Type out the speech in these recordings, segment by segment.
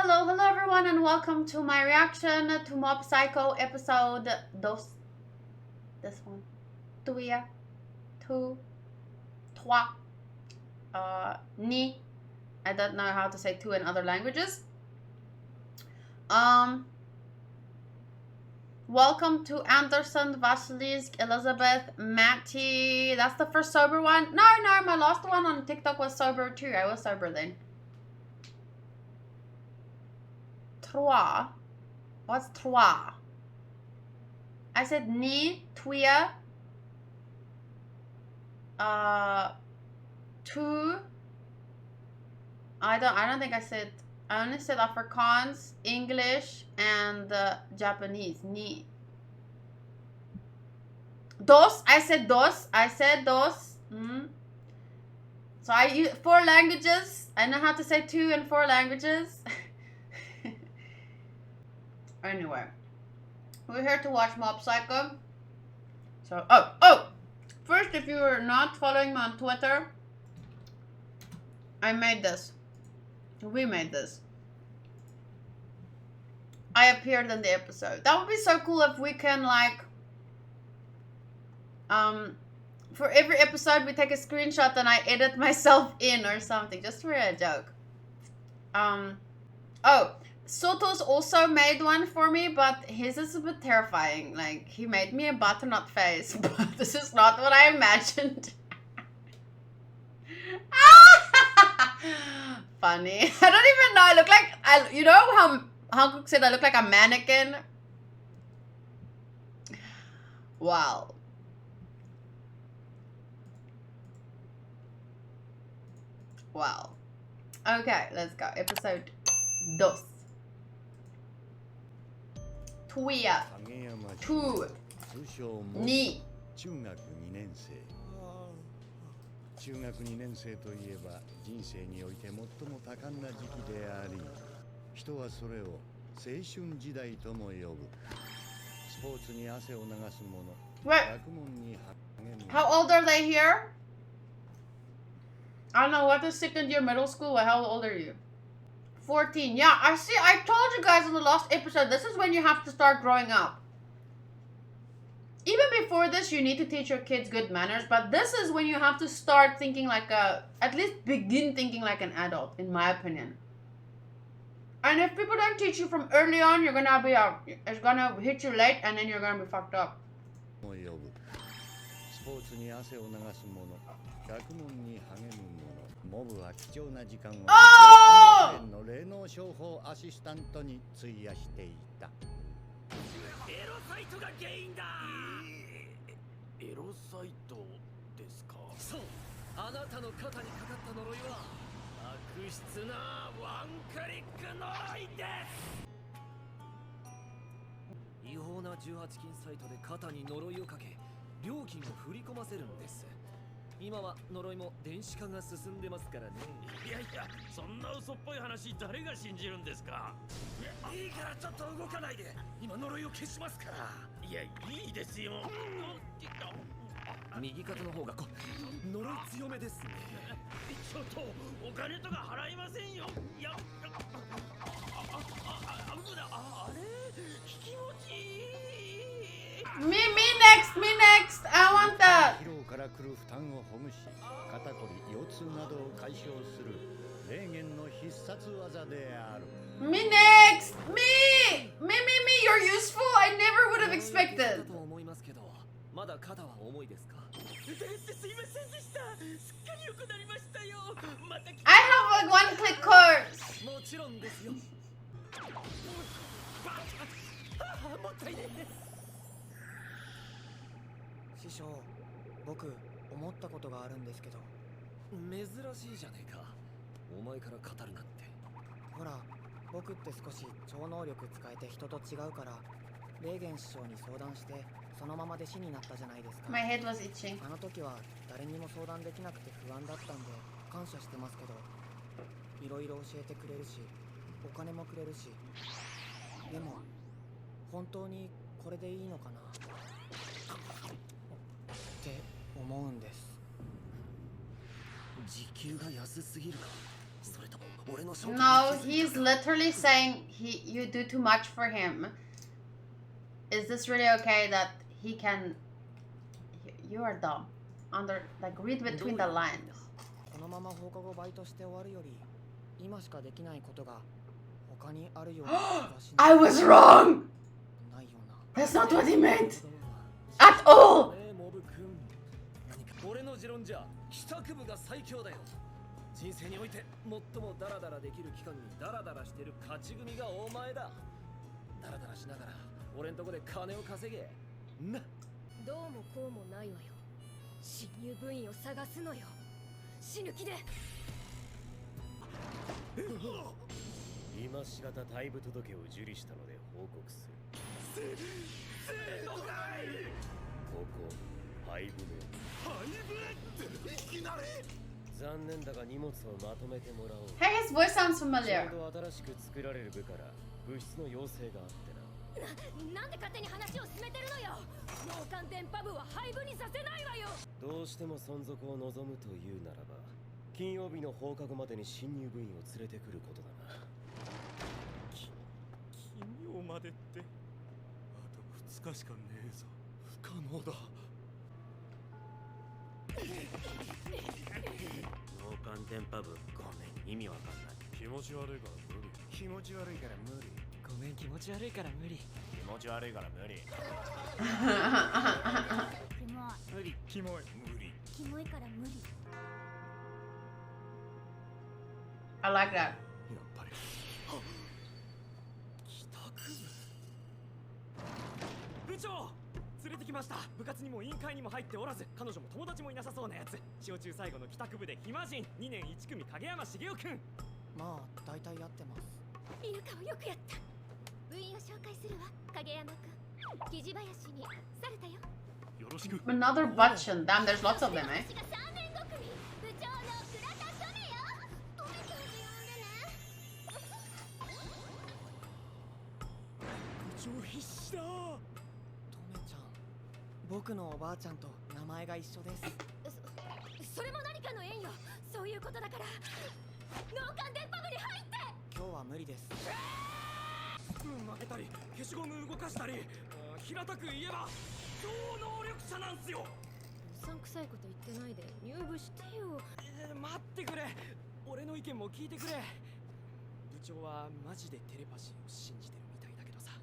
Hello everyone and welcome to my reaction to Mob Psycho episode dos. This one. Tuya. Tu. Trois. Ni. I don't know how to say two in other languages. Welcome to Anderson, Vasilisk, Elizabeth, Matty. That's the first sober one. No, my last one on TikTok was sober too. I was sober then. Trois. What's trois? I said ni, tuya, two. I don't think I said. I only said Afrikaans, English, and Japanese. Ni. Dos. I said dos. So I use 4 languages. I know how to say 2 in 4 languages. Anyway, we're here to watch Mob Psycho. So, first, if you are not following me on Twitter, I made this. We made this. I appeared in the episode. That would be so cool if we can, like, for every episode we take a screenshot and I edit myself in or something, just for a joke. Soto's also made one for me, but his is a bit terrifying. Like, he made me a butternut face, but this is not what I imagined. Funny. I don't even know. I look like, you know how Hankook said I look like a mannequin? Wow. Wow. Okay, let's go. Episode 2. Tuya. 2. 2. 中学2年生といえば人生において最も多感な時期であり、人はそれを青春時代とも呼ぶ。スポーツに汗を流す者、学問に励む。 How old are they here? I don't know, what is second year middle school? How old are you? 14. Yeah, I see. I told you guys in the last episode, this is when you have to start growing up. Even before this, you need to teach your kids good manners, but this is when you have to start thinking like at least begin thinking like an adult, in my opinion. And if people don't teach you from early on, you're gonna be it's gonna hit you late, and then you're gonna be fucked up. Oh! Me next! I want that! Me next! Me! You're useful! I never would have expected! I have a one-click course! My head was itching. No, he's literally saying you do too much for him. Is this really okay that he can... You are dumb. Read between the lines. I was wrong! That's not what he meant! At all! 人生において最もダラダラできる期間にダラダラしてる勝ち組がお前だ。ダラダラしながら俺んとこで金を稼げ。な。どうもこうもないわよ。新入部員を探すのよ。死ぬ気で。今しがた退部届を受理したので報告する。せーのかい。ここ廃部で。廃部っていきなり。 残念だが荷物をまとめてもらおう。Hey, his voice sounds familiar. ちょうど新しく作られる部から物質の要請があってな。なんで勝手に話を進めてるのよ。脳幹電波部は廃部にさせないわよ。どうしても存続を望むというならば、金曜日の放課後までに新入部員を連れてくることだな。金曜までって、あと2日しかねえぞ。不可能だ。 脳幹電波部ごめん意味わかんない気持ち悪いから無理気持ち悪いから無理ごめん気持ち悪いから無理気持ち悪いから無理無理キモい無理キモいから無理 I like that. やっぱり帰宅部部長 連れてきました。部活にも委員会にも入っておらず、彼女も友達もいなさそうなやつ。小中最後の帰宅部で暇人、2年1組影山茂雄くん。まあ大体やってます。イルカをよくやった。部員を紹介するわ。影山くん、生地林にされたよ。よろしく。Another button. Damn, there's lots of them, eh? 部長の倉田署ねよ。トメちゃんって呼んでね。部長必死だ。 僕のおばあちゃんと名前が一緒です。それも何かの縁よ。そういうことだから脳幹電波部に入って。今日は無理です。スプーン曲げたり消しゴム動かしたり平たく言えば超能力者なんすよ。うさんくさいこと言ってないで入部してよ。待ってくれ。俺の意見も聞いてくれ。部長はマジでテレパシーを信じてるみたいだけどさ、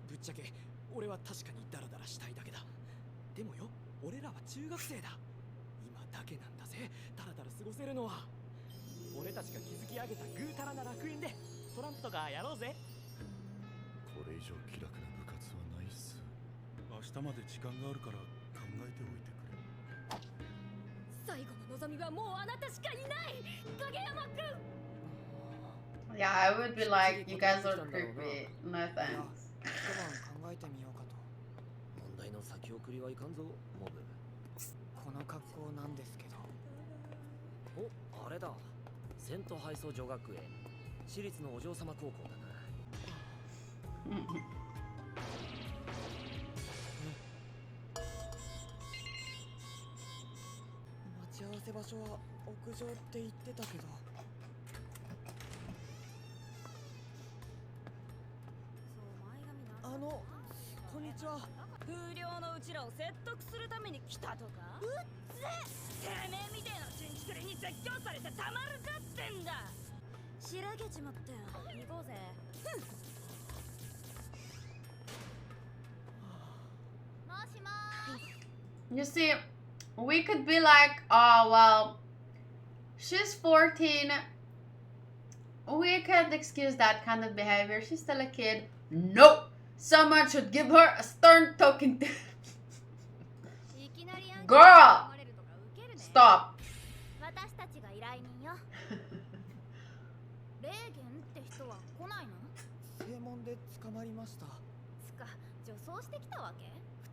ぶっちゃけ俺は確かにダラダラしたいだけだ。 でもよ、俺らは中学生だ。今だけなんだぜ、ダラダラ過ごせるのは。俺たちが築き上げたぐうたらな楽園でトランプとかやろうぜ。これ以上気楽な部活はないっす。明日まで時間があるから考えておいてくれ。最後の望みはもうあなたしかいない。影山くん。Yeah, I would be like, you guys are creepy. No thanks. 一晩考えてみようかと。 問題の先送りはいかんぞ、モブ。この格好なんですけど。お、あれだ。セント配送女学園。私立のお嬢様高校だな。待ち合わせ場所は屋上って言ってたけど。こんにちは。 風量のうちらを説得するために来たとか。うっぜ。てめえみてえなチンキクリに絶叫されてたまるかってんだ。しらけちまって行こうぜ。もしもーし。 You see, we could be like, oh, well, she's 14. We can't excuse that kind of behavior. She's still a kid. Nope. Someone should give her a stern talking to. Girl! Stop. 私たちが依頼人よ。レーゲンって人は来ないの？正門で捕まりました。つか、女装してきたわけ？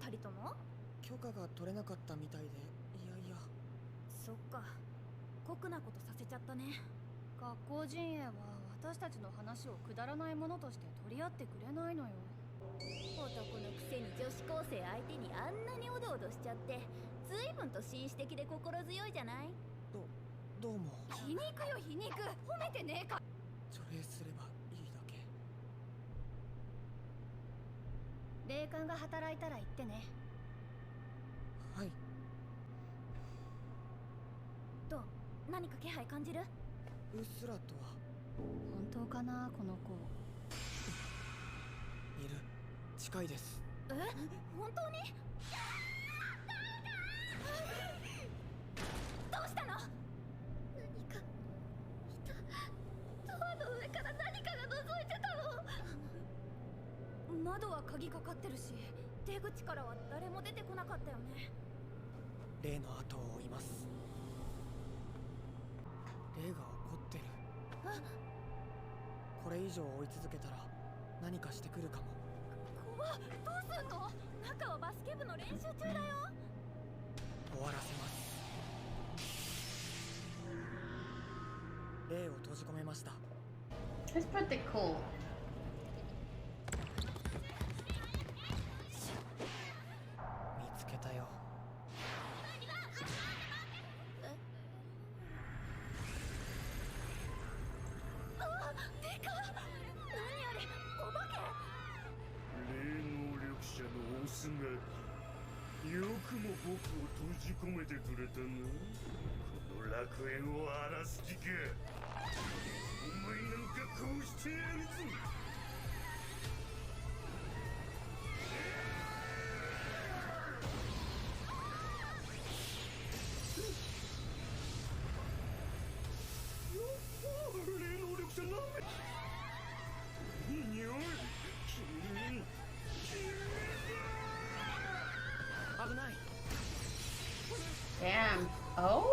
二人とも？許可が取れなかったみたいで、いやいや。そっか。酷なことさせちゃったね。学校陣営は私たちの話をくだらないものとして取り合ってくれないのよ。男のくせに女子高生相手にあんなにおどおどしちゃって、随分と紳士的で心強いじゃない？どうも。皮肉よ皮肉、褒めてねえか。除霊すればいいだけ。霊感が働いたら言ってね。はい。どう、何か気配感じる？うっすらとは。本当かなこの子。いる。近いです。え、本当に？どうしたの？何かいた。ドアの上から何かが覗いてたの。窓は鍵かかってるし、出口からは誰も出てこなかったよね。霊の後を追います。霊が怒ってる。これ以上追い続けたら何かしてくるかも。怖っ、どうすんの？中はバスケ部の練習中だよ。終わらせます。霊を閉じ込めました。 It's pretty cool. 見つけたよ。よくも僕を閉じ込めてくれたな。この楽園を荒らす気か。お前なんかこうしてやるぞ。霊能力者なんで。いい匂い。危ない。 Damn. Oh.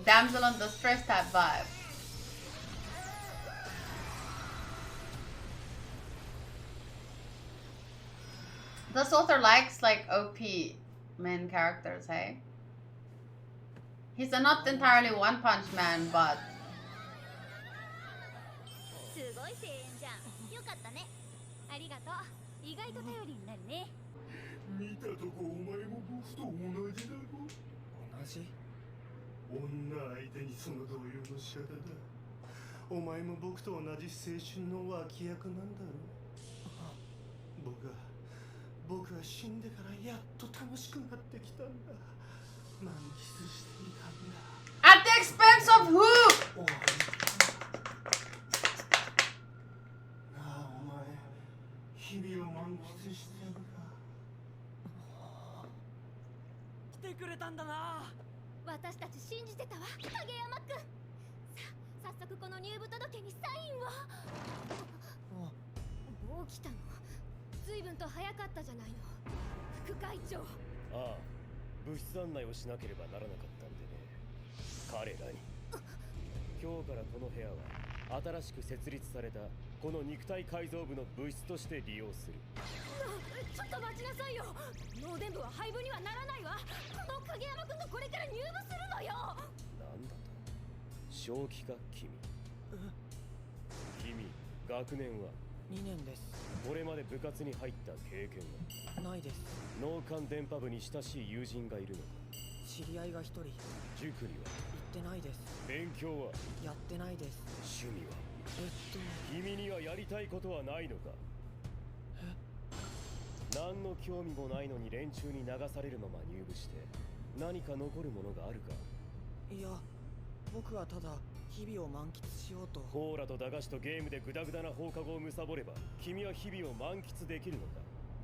Damsel on distress type vibe. This author likes like OP main characters, hey? He's a not entirely One Punch Man, but すごい声援じゃん。よかったね。ありがとう。意外と頼りになるね。見たとこお前も僕と同じだろ。同じ？女相手にその動揺の仕方だ。お前も僕と同じ青春の脇役なんだろ。僕は死んでからやっと楽しくなってきたんだ。満喫していたんだ。at the expense of who? なあお前、日々を満喫してるか。来てくれたんだな。私たち信じてたわ、影山くん。さあ、早速この入部届にサインを。もう来たの？随分と早かったじゃないの、副会長。ああ、物質案内をしなければならなかったんでね。彼らに今日からこの部屋は新しく設立されたこの肉体改造部の物質として利用する。ちょっと待ちなさいよ。脳電部は廃部にはならないわ。この影山くんとこれから入部するのよ。なんだと？正気か君？君、学年は2年です。これまで部活に入った経験はないです。脳幹電波部に親しい友人がいるのか？知り合いが1人。塾には行ってないです。勉強はやってないです。趣味は君にはやりたいことはないのか？何の興味もないのに連中に流されるまま入部して何か残るものがあるか？いや、僕はただ日々を満喫しようと。コーラと駄菓子とゲームでグダグダな放課後を貪れば君は日々を満喫できるのか？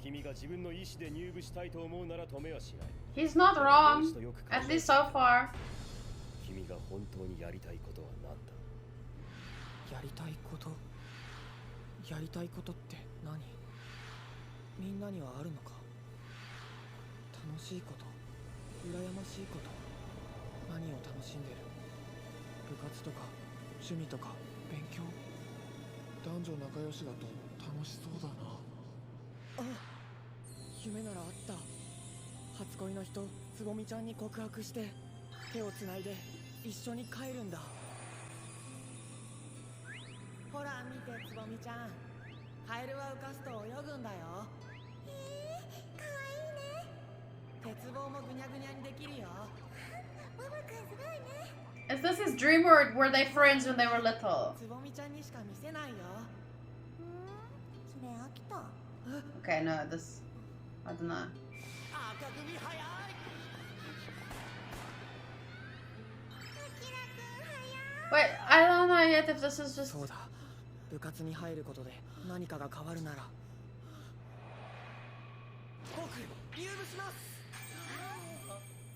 君が自分の意思で入部したいと思うなら止めはしない。 He's not wrong, at least so far. 君が本当にやりたいことは何だ？やりたいこと？やりたいことって何？みんなにはあるのか？楽しいこと、羨ましいこと、何を楽しんでる？部活とか趣味とか勉強？男女仲良しだと楽しそうだな。あ、夢ならあった。初恋の人、つぼみちゃんに告白して手をつないで一緒に帰るんだ。ほら見て、つぼみちゃん、カエルは浮かすと泳ぐんだよ。かわいいね。Is this his dream or were they friends when they were little? Okay, no, this... I don't know. Wait, I don't know yet if this is just... そうだ。部活に入ることで何かが変わるなら。僕、入部します。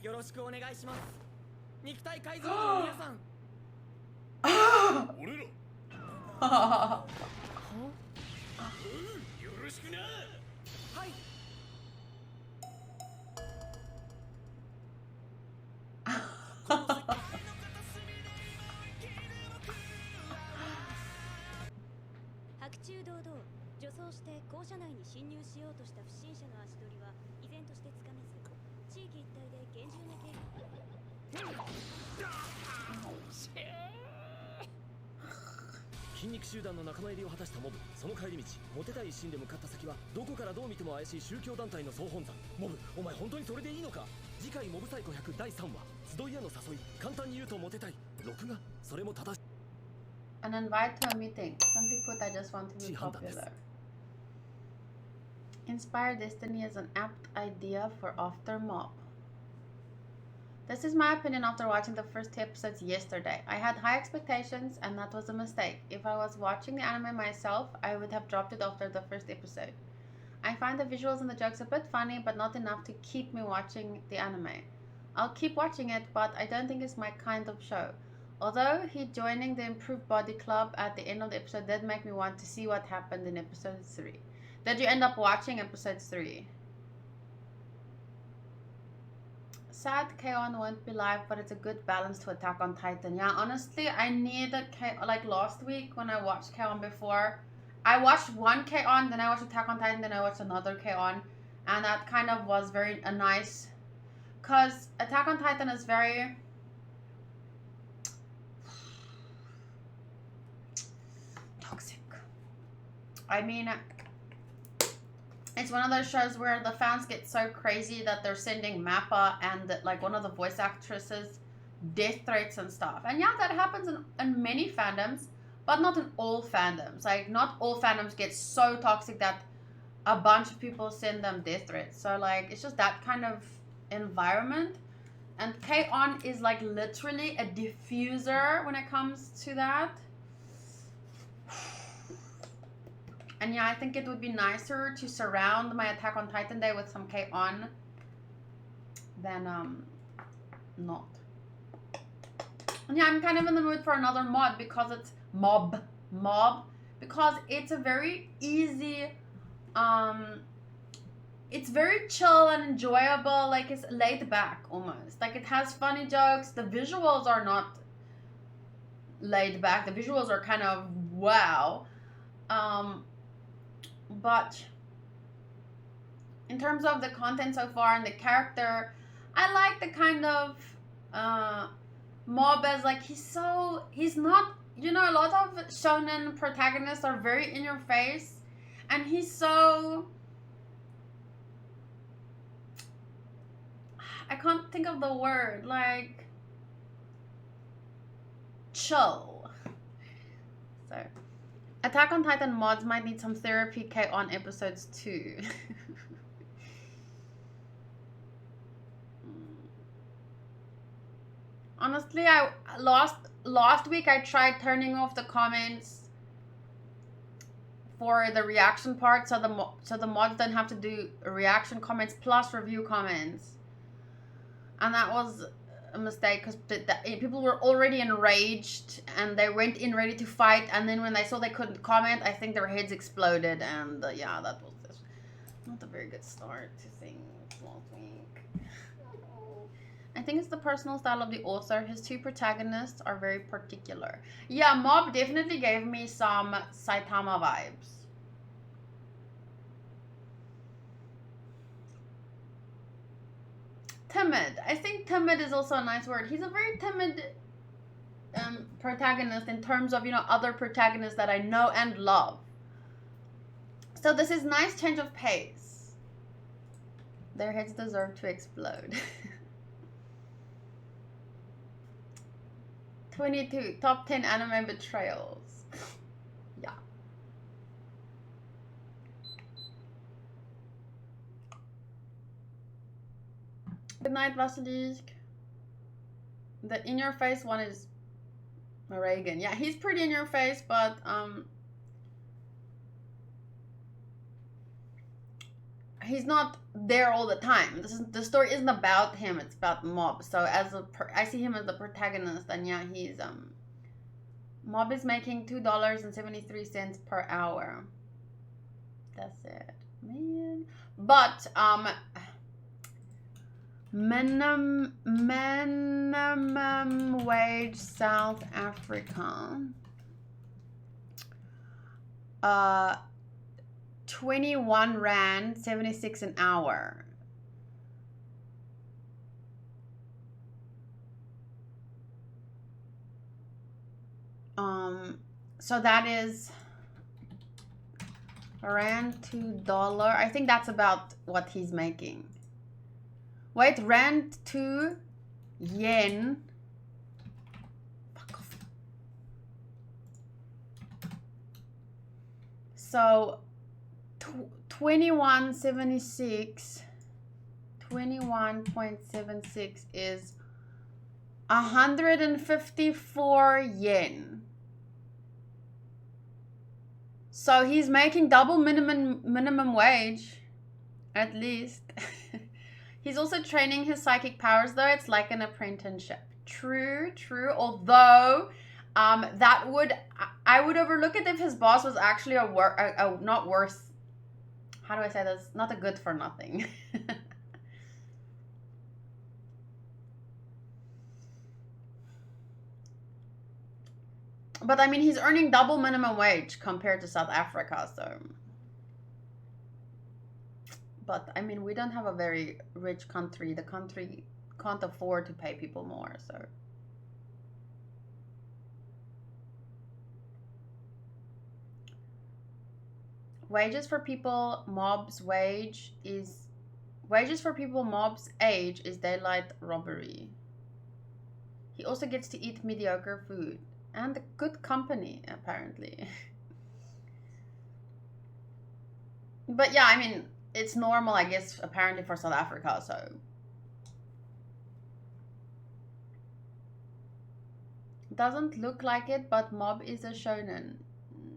よろしくお願いします。肉体改造部の皆さん。俺ら。よろしくな。はい。白昼堂々女装して校舎内に侵入しようとした不審者の足取りは依然としてつかめず、地域一帯で厳重な警備。筋肉集団の仲間入りを果たしたモブ。その帰り道、モテたい一心で向かった先はどこからどう見ても怪しい宗教団体の総本山。モブ、お前本当にそれでいいのか？次回モブサイコ100第3話、集いへの誘い。簡単に言うとモテたい。録画、それも正しい。 An invite to a meeting. Some people that just want to be popular. Inspire Destiny is an apt idea for After Mob. This is my opinion after watching the first 2 episodes yesterday. I had high expectations and that was a mistake. If I was watching the anime myself, I would have dropped it after the first episode. I find the visuals and the jokes a bit funny, but not enough to keep me watching the anime. I'll keep watching it, but I don't think it's my kind of show. Although he joining the Improved Body Club at the end of the episode did make me want to see what happened in episode 3. Did you end up watching episode 3? Sad K-On! Won't be live, but it's a good balance to Attack on Titan. Yeah, honestly, I need a like last week when I watched K-On! Before. I watched one K-On!, then I watched Attack on Titan, then I watched another K-On!, and that kind of was very nice. Because Attack on Titan is very... toxic. I mean, it's one of those shows where the fans get so crazy that they're sending Mappa and like one of the voice actresses death threats and stuff. And yeah, that happens in many fandoms, but not in all fandoms. Like, not all fandoms get so toxic that a bunch of people send them death threats. So like, it's just that kind of environment. And K-On! Is like literally a diffuser when it comes to that. And yeah, I think it would be nicer to surround my Attack on Titan day with some K-On! Than not. And yeah, I'm kind of in the mood for another mod because it's mob because it's a very easy it's very chill and enjoyable. Like, it's laid back almost. Like, it has funny jokes. The visuals are not laid back. The visuals are kind of wow. But in terms of the content so far and the character, I like the kind of Mob as like, he's not, you know, a lot of shonen protagonists are very in your face, and he's so, I can't think of the word, like chill. So Attack on Titan mods might need some therapy K-On! Episodes too. Honestly, I last week I tried turning off the comments for the reaction part, so the mods don't have to do reaction comments plus review comments, and that was a mistake because people were already enraged and they went in ready to fight, and then when they saw they couldn't comment, I think their heads exploded, and yeah, that was not a very good start to things last week. I think it's the personal style of the author. His two protagonists are very particular. Yeah, Mob definitely gave me some Saitama vibes. Timid. I think timid is also a nice word. He's a very timid protagonist in terms of, you know, other protagonists that I know and love. So this is nice change of pace. Their heads deserve to explode. 22 top 10 anime betrayals. Yeah. Good night, Vasilisk. The in your face one is Reagan. Yeah, he's pretty in your face, but he's not there all the time. The story isn't about him, it's about Mob. So I see him as the protagonist, and yeah, he's Mob is making $2.73 per hour. That's it, man. But minimum wage South Africa, 21 rand 76 an hour. So that is rand to dollar. I think that's about what he's making. Wait, rand to yen. Fuck off. So 21.76 is 154 yen. So he's making double minimum wage, at least. He's also training his psychic powers, though. It's like an apprenticeship. True. Although, I would overlook it if his boss was actually not worth. How do I say this? Not a good for nothing. But I mean, he's earning double minimum wage compared to South Africa, so. But I mean, we don't have a very rich country. The country can't afford to pay people more, so. Wages for people Mob's age is daylight robbery. He also gets to eat mediocre food and good company, apparently. But yeah, I mean, it's normal, I guess, apparently for South Africa, so. Doesn't look like it, but Mob is a shonen.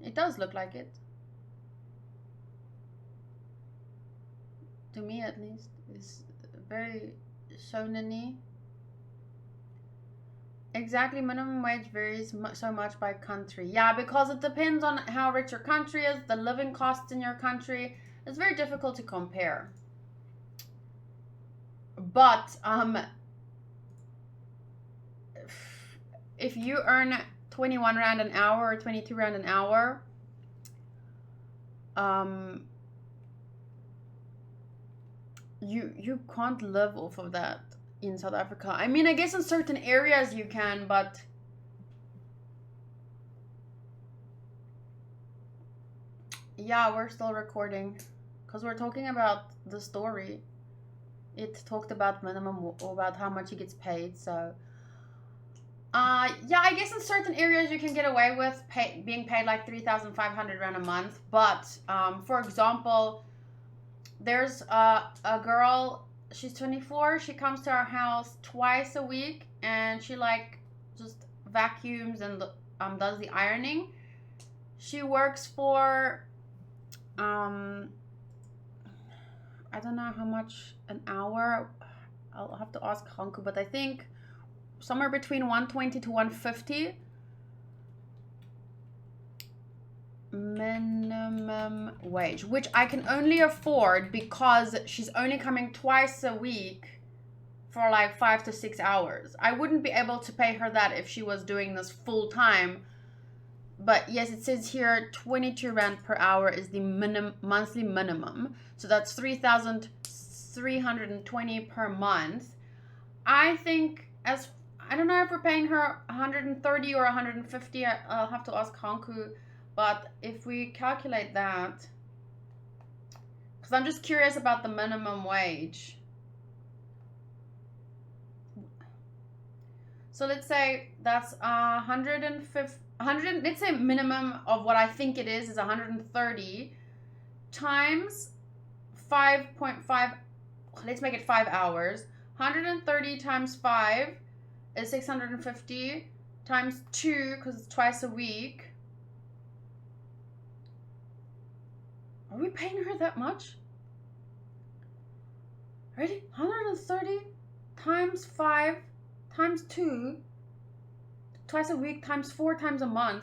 It does look like it. To me, at least. It's very shonen-y. Exactly, minimum wage varies so much by country. Yeah, because it depends on how rich your country is, the living costs in your country. It's very difficult to compare. But if you earn 21 rand an hour or 22 rand an hour, you can't live off of that in South Africa. I mean, I guess in certain areas you can, but yeah, we're still recording because we're talking about the story. It talked about about how much he gets paid, so yeah, I guess in certain areas you can get away with being paid like 3,500 rand a month, but for example, there's a girl, she's 24, she comes to our house twice a week, and she like just vacuums and does the ironing. She works for I don't know how much an hour. I'll have to ask Hanku, but I think somewhere between 120 to 150 minimum wage, which I can only afford because she's only coming twice a week for like 5 to 6 hours. I wouldn't be able to pay her that if she was doing this full time. But yes, it says here 22 rand per hour is the monthly minimum. So that's 3,320 per month. I think I don't know if we're paying her 130 or 150. I'll have to ask Hanku. But if we calculate that, Because I'm just curious about the minimum wage. So let's say that's 150, let's say minimum of what I think it is 130 times 5.5, let's make it 5 hours. 130 times 5 is 650 times 2, because it's twice a week. Are we paying her that much? Ready? 130 times 5 times 2, twice a week, times 4 times a month.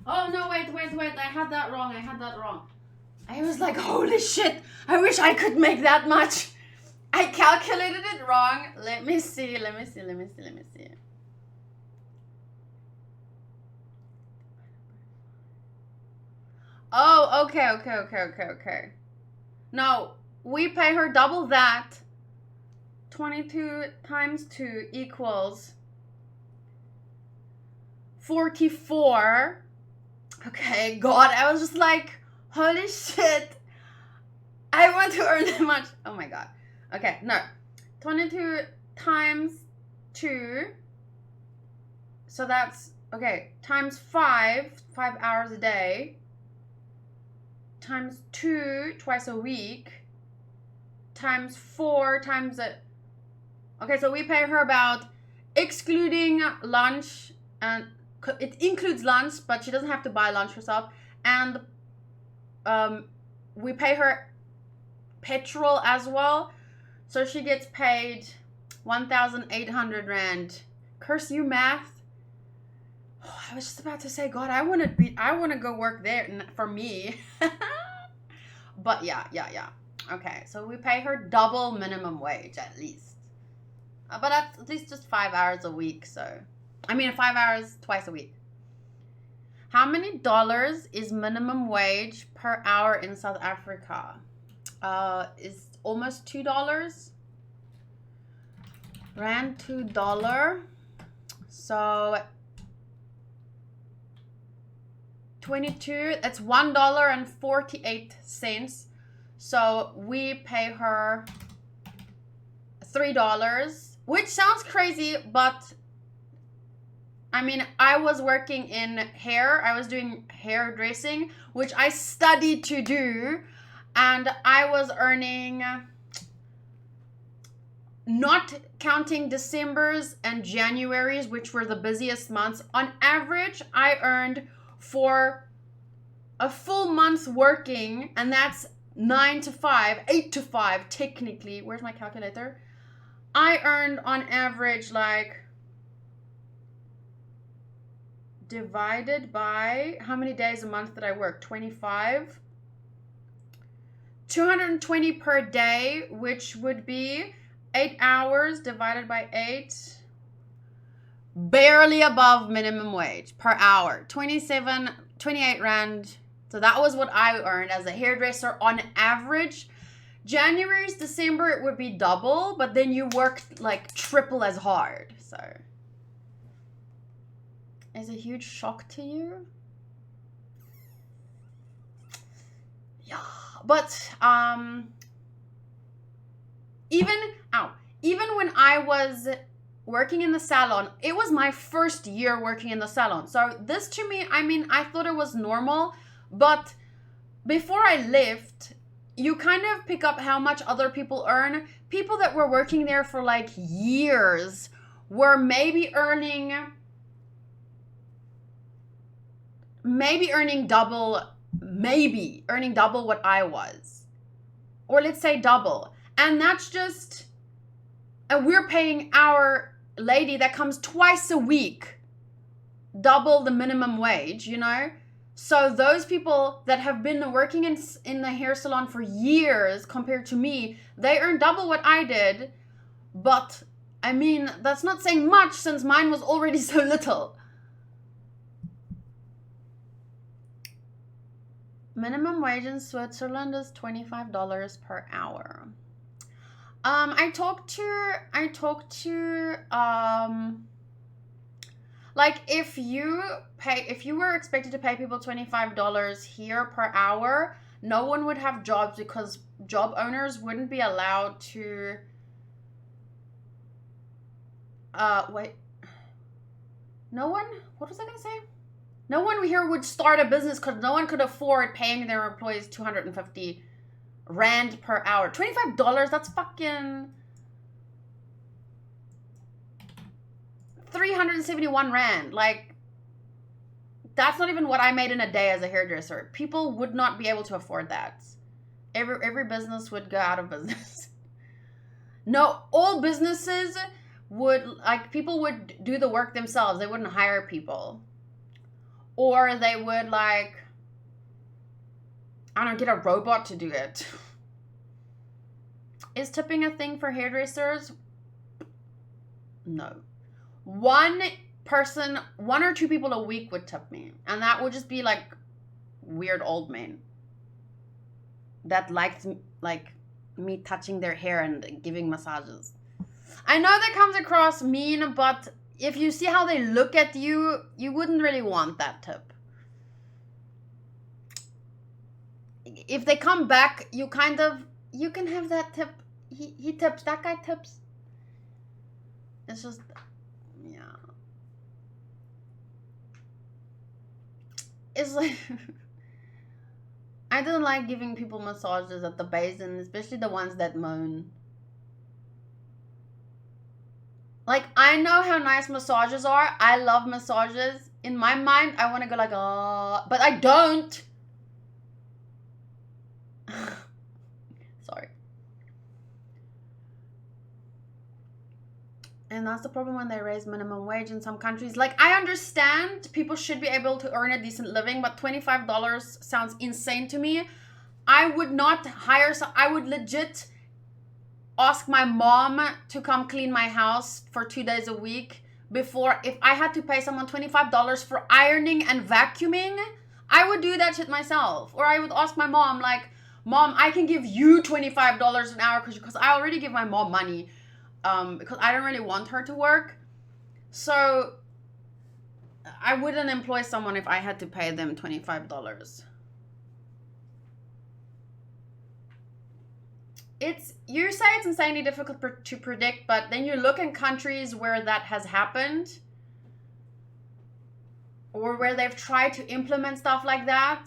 Oh no, wait, I had that wrong. I was like, holy shit, I wish I could make that much. I calculated it wrong. Let me see. Oh, okay. No, we pay her double that. 22 times 2 equals 44. Okay, God, I was just like, holy shit. I want to earn that much. Oh my God. Okay, no. 22 times 2. So that's, okay, times 5 hours a day. Times 2, twice a week. Times 4 times a... Okay, so we pay her about, excluding lunch, and it includes lunch, but she doesn't have to buy lunch herself. And we pay her petrol as well. So she gets paid 1,800 Rand. Curse you, math. Oh, I was just about to say, God, I want to go work there for me. But yeah. Okay, so we pay her double minimum wage at least. But that's at least just 5 hours a week, so... 5 hours twice a week. How many dollars is minimum wage per hour in South Africa? Is almost $2. Rand $2. So 22, that's $1.48. So we pay her $3, which sounds crazy, but I was working in hair. I was doing hairdressing, which I studied to do. And I was earning, not counting December's and January's, which were the busiest months. On average, I earned for a full month working, and that's 9 to 5, 8 to 5 technically. Where's my calculator? I earned on average like... divided by how many days a month did I work? 25. 220 per day, which would be 8 hours divided by 8. Barely above minimum wage per hour. 28 Rand. So that was what I earned as a hairdresser on average. January's, December, it would be double, but then you worked like triple as hard. So... is a huge shock to you? Yeah, but even when I was working in the salon, it was my first year working in the salon. So this to me, I thought it was normal, but before I left, you kind of pick up how much other people earn. People that were working there for like years were maybe earning double what I was, or let's say double. And that's just, and we're paying our lady that comes twice a week double the minimum wage, so those people that have been working in the hair salon for years compared to me, they earn double what I did. But that's not saying much since mine was already so little. Minimum wage in Switzerland is $25 per hour. I talked to like if you were expected to pay people $25 here per hour, no one would have jobs because job owners wouldn't be allowed to no one, what was I gonna say? No one here would start a business because no one could afford paying their employees 250 Rand per hour. $25, that's fucking 371 Rand. Like, that's not even what I made in a day as a hairdresser. People would not be able to afford that. Every business would go out of business. No, all businesses would, like, people would do the work themselves. They wouldn't hire people. Or they would, like, I don't know, get a robot to do it. Is tipping a thing for hairdressers? No. One or two people a week would tip me. And that would just be, like, weird old men that liked, like, me touching their hair and giving massages. I know that comes across mean, but if you see how they look at you, you wouldn't really want that tip. If they come back, you can have that tip. He tips, that guy tips. It's just, yeah. It's like, I don't like giving people massages at the basin, especially the ones that moan. Like, I know how nice massages are. I love massages. In my mind, I want to go like, oh, but I don't. Sorry. And that's the problem when they raise minimum wage in some countries. Like, I understand people should be able to earn a decent living, but $25 sounds insane to me. I would not hire I would legit ask my mom to come clean my house for 2 days a week before, if I had to pay someone $25 for ironing and vacuuming, I would do that shit myself. Or I would ask my mom, like, Mom, I can give you $25 an hour because I already give my mom money because I don't really want her to work. So I wouldn't employ someone if I had to pay them $25. You say it's insanely difficult to predict, but then you look in countries where that has happened or where they've tried to implement stuff like that.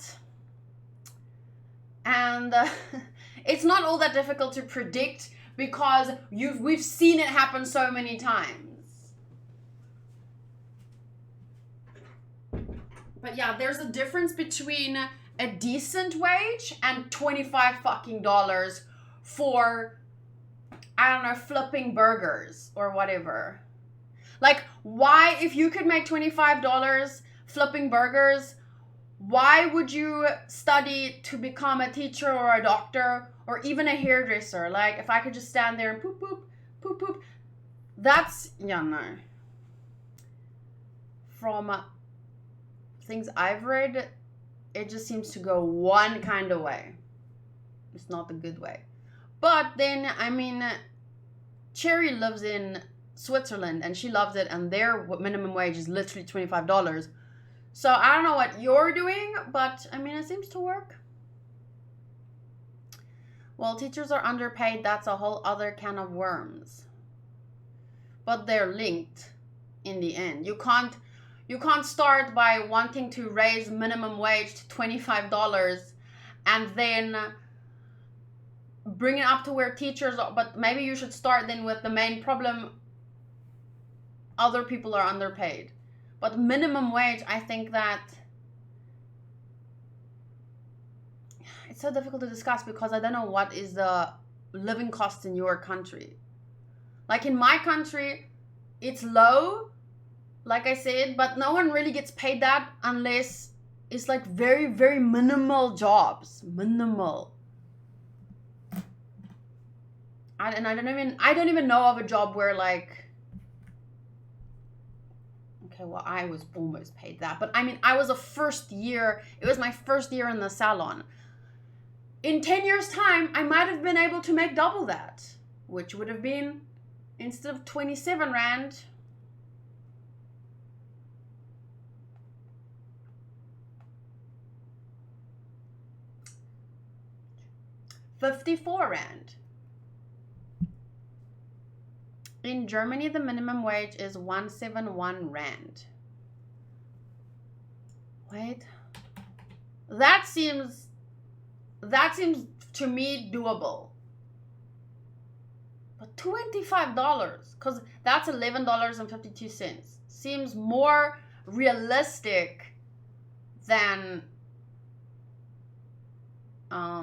And it's not all that difficult to predict because we've seen it happen so many times. But yeah, there's a difference between a decent wage and $25 fucking dollars for, I don't know, flipping burgers or whatever. Like, why, if you could make $25 flipping burgers, why would you study to become a teacher or a doctor or even a hairdresser? Like, if I could just stand there and poop, poop, poop, poop. That's, yeah, no. From things I've read, it just seems to go one kind of way. It's not the good way. But then, I mean, Cherry lives in Switzerland and she loves it, and their minimum wage is literally $25. So I don't know what you're doing, but I mean, it seems to work. Well, teachers are underpaid. That's a whole other can of worms. But they're linked in the end. You can't start by wanting to raise minimum wage to $25 and then bring it up to where teachers are. But maybe you should start then with the main problem. Other people are underpaid. But minimum wage, I think that it's so difficult to discuss because I don't know what is the living cost in your country. Like in my country, it's low, like I said, but no one really gets paid that unless it's like very, very minimal jobs. Minimal. I don't even know of a job where like, okay, well, I was almost paid that. But I mean, it was my first year in the salon. In 10 years' time, I might have been able to make double that. which would have been, instead of 27 Rand, $54. In Germany, the minimum wage is 171 Rand. Wait. That seems to me doable. But $25, because that's $11.52. Seems more realistic than $25.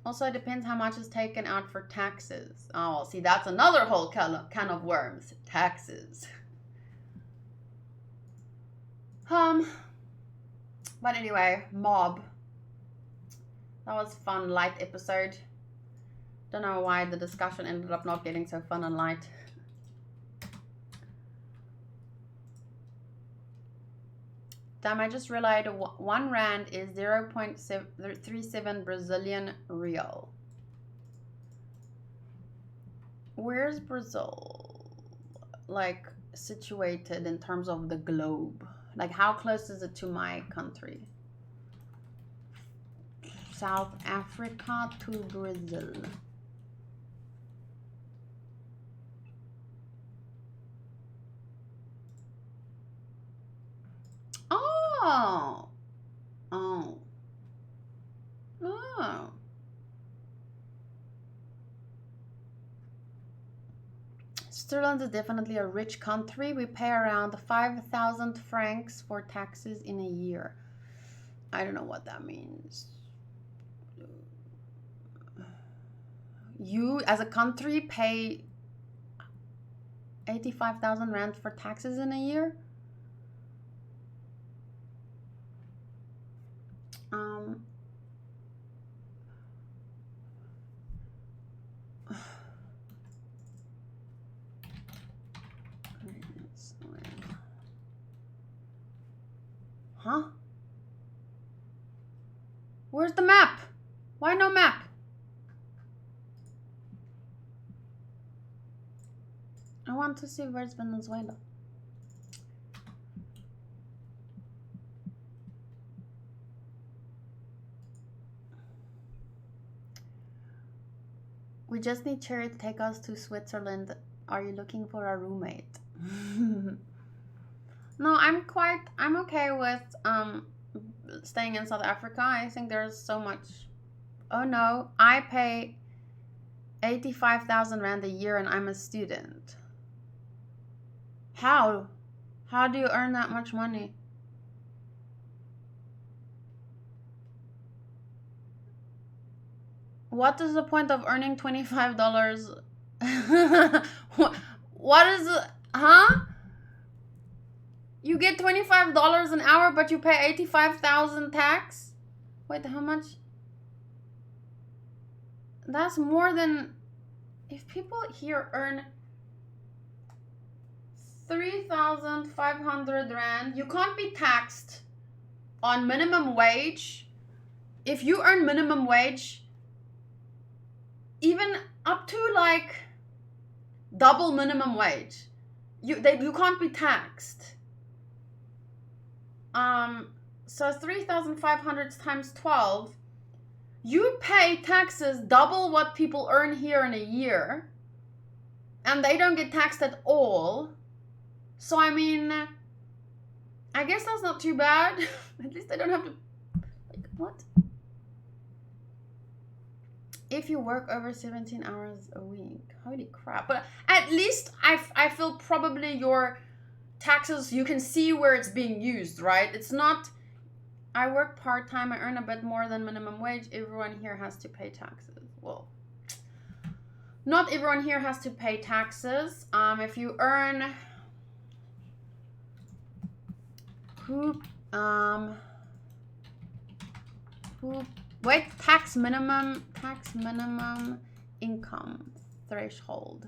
Also, it depends how much is taken out for taxes. Oh, see, that's another whole can of worms. Taxes. But anyway, Mob. That was fun, light episode. Don't know why the discussion ended up not getting so fun and light. Damn, I just realized 1 Rand is 0.37 Brazilian real. Where's Brazil, like, situated in terms of the globe? Like, how close is it to my country? South Africa to Brazil. Oh. Oh. Oh. Switzerland is definitely a rich country. We pay around 5,000 francs for taxes in a year. I don't know what that means. You, as a country, pay 85,000 Rand for taxes in a year? Huh? Where's the map? Why no map? I want to see where's Venezuela. We just need Cherry to take us to Switzerland. Are you looking for a roommate? No, I'm okay with staying in South Africa. I think there's so much. Oh no, I pay 85,000 Rand a year and I'm a student. How? How do you earn that much money? What is the point of earning $25? What is it? Huh? You get $25 an hour, but you pay 85,000 tax? Wait, how much? That's more than... If people here earn 3,500 Rand, you can't be taxed on minimum wage. If you earn minimum wage, even up to like double minimum wage, you can't be taxed. So 3,500 times 12, you pay taxes double what people earn here in a year, and they don't get taxed at all. So I mean, I guess that's not too bad. At least I don't have to, like, what? If you work over 17 hours a week, holy crap. But at least I feel probably your taxes, you can see where it's being used, right? It's not, I work part-time, I earn a bit more than minimum wage, everyone here has to pay taxes. Well, not everyone here has to pay taxes. If you earn, tax minimum income threshold.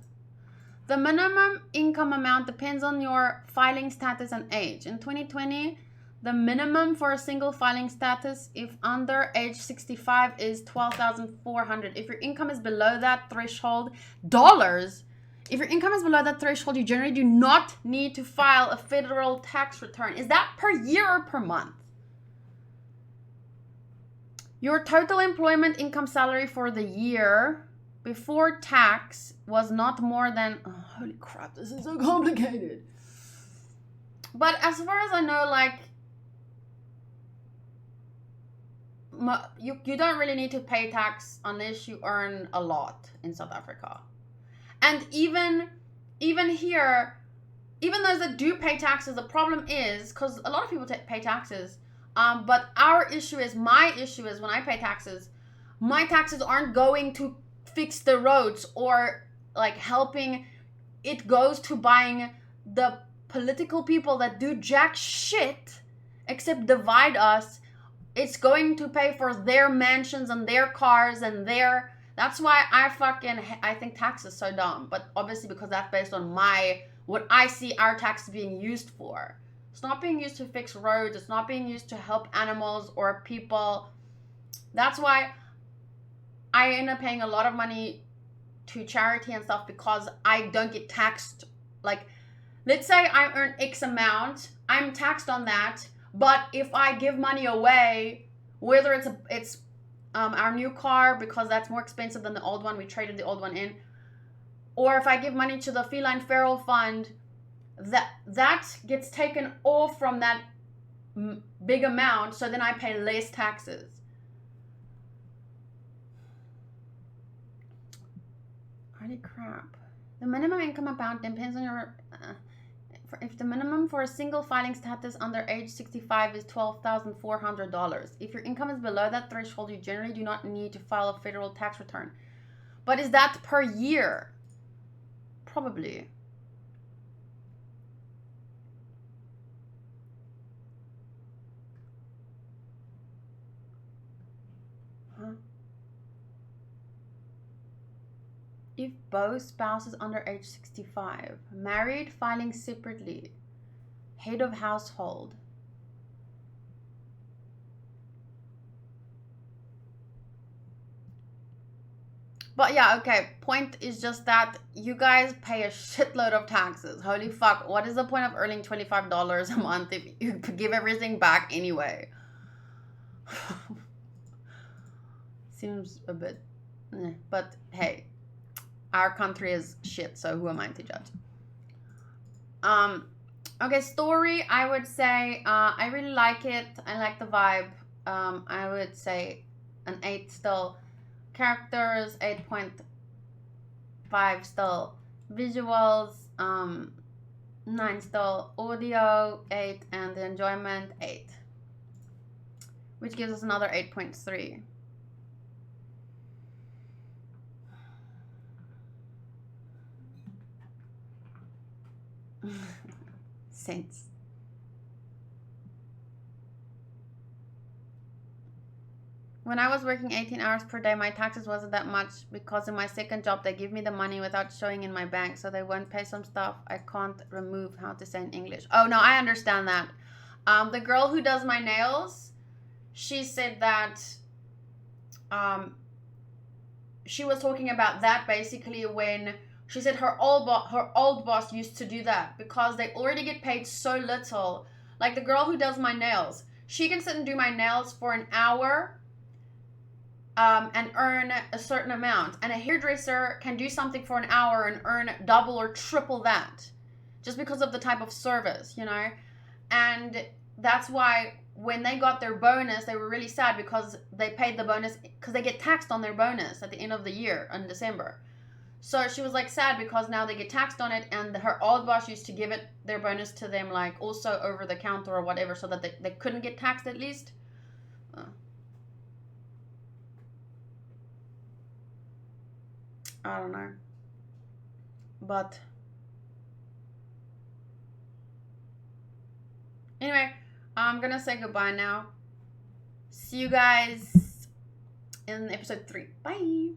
The minimum income amount depends on your filing status and age. In 2020, The minimum for a single filing status if under age 65 is 12,400. If your income is below that threshold, dollars. If your income is below that threshold, you generally do not need to file a federal tax return. Is that per year or per month? Your total employment income salary for the year before tax was not more than... Oh, holy crap, this is so complicated. But as far as I know, like, you don't really need to pay tax unless you earn a lot in South Africa. And even here, even those that do pay taxes, the problem is, because a lot of people pay taxes, but my issue is when I pay taxes, my taxes aren't going to fix the roads or like helping. It goes to buying the political people that do jack shit except divide us. It's going to pay for their mansions and their cars and their... That's why I think tax is so dumb. But obviously because that's based on what I see our tax being used for. It's not being used to fix roads. It's not being used to help animals or people. That's why I end up paying a lot of money to charity and stuff, because I don't get taxed. Like, let's say I earn X amount, I'm taxed on that. But if I give money away, whether it's our new car, because that's more expensive than the old one, we traded the old one in, or if I give money to the Feline Feral Fund, that gets taken off from that big amount, so then I pay less taxes. Holy crap. The minimum income amount depends on your... if the minimum for a single filing status under age 65 is $12,400. If your income is below that threshold, you generally do not need to file a federal tax return. But is that per year? Probably. Huh? If both spouses under age 65, married, filing separately, head of household. But yeah, okay, point is just that you guys pay a shitload of taxes. Holy fuck, what is the point of earning $25 a month if you give everything back anyway? Seems a bit, but hey. Our country is shit, so who am I to judge? Okay, story, I would say, I really like it. I like the vibe. I would say an 8 still. Characters, 8.5 still. Visuals, 9 still. Audio, 8. And the enjoyment, 8. Which gives us another 8.3. Saints. When I was working 18 hours per day, my taxes wasn't that much, because in my second job they give me the money without showing in my bank, so they won't pay some stuff I can't remove. How to say in English? Oh no, I understand that. The girl who does my nails, she said that she was talking about that basically when she said her old boss used to do that because they already get paid so little. Like the girl who does my nails, she can sit and do my nails for an hour and earn a certain amount. And a hairdresser can do something for an hour and earn double or triple that just because of the type of service, you know? And that's why when they got their bonus, they were really sad because they paid the bonus because they get taxed on their bonus at the end of the year in December. So she was like sad because now they get taxed on it, and her old boss used to give it their bonus to them like also over the counter or whatever, so that they couldn't get taxed at least. I don't know. But anyway, I'm gonna say goodbye now. See you guys in episode 3. Bye.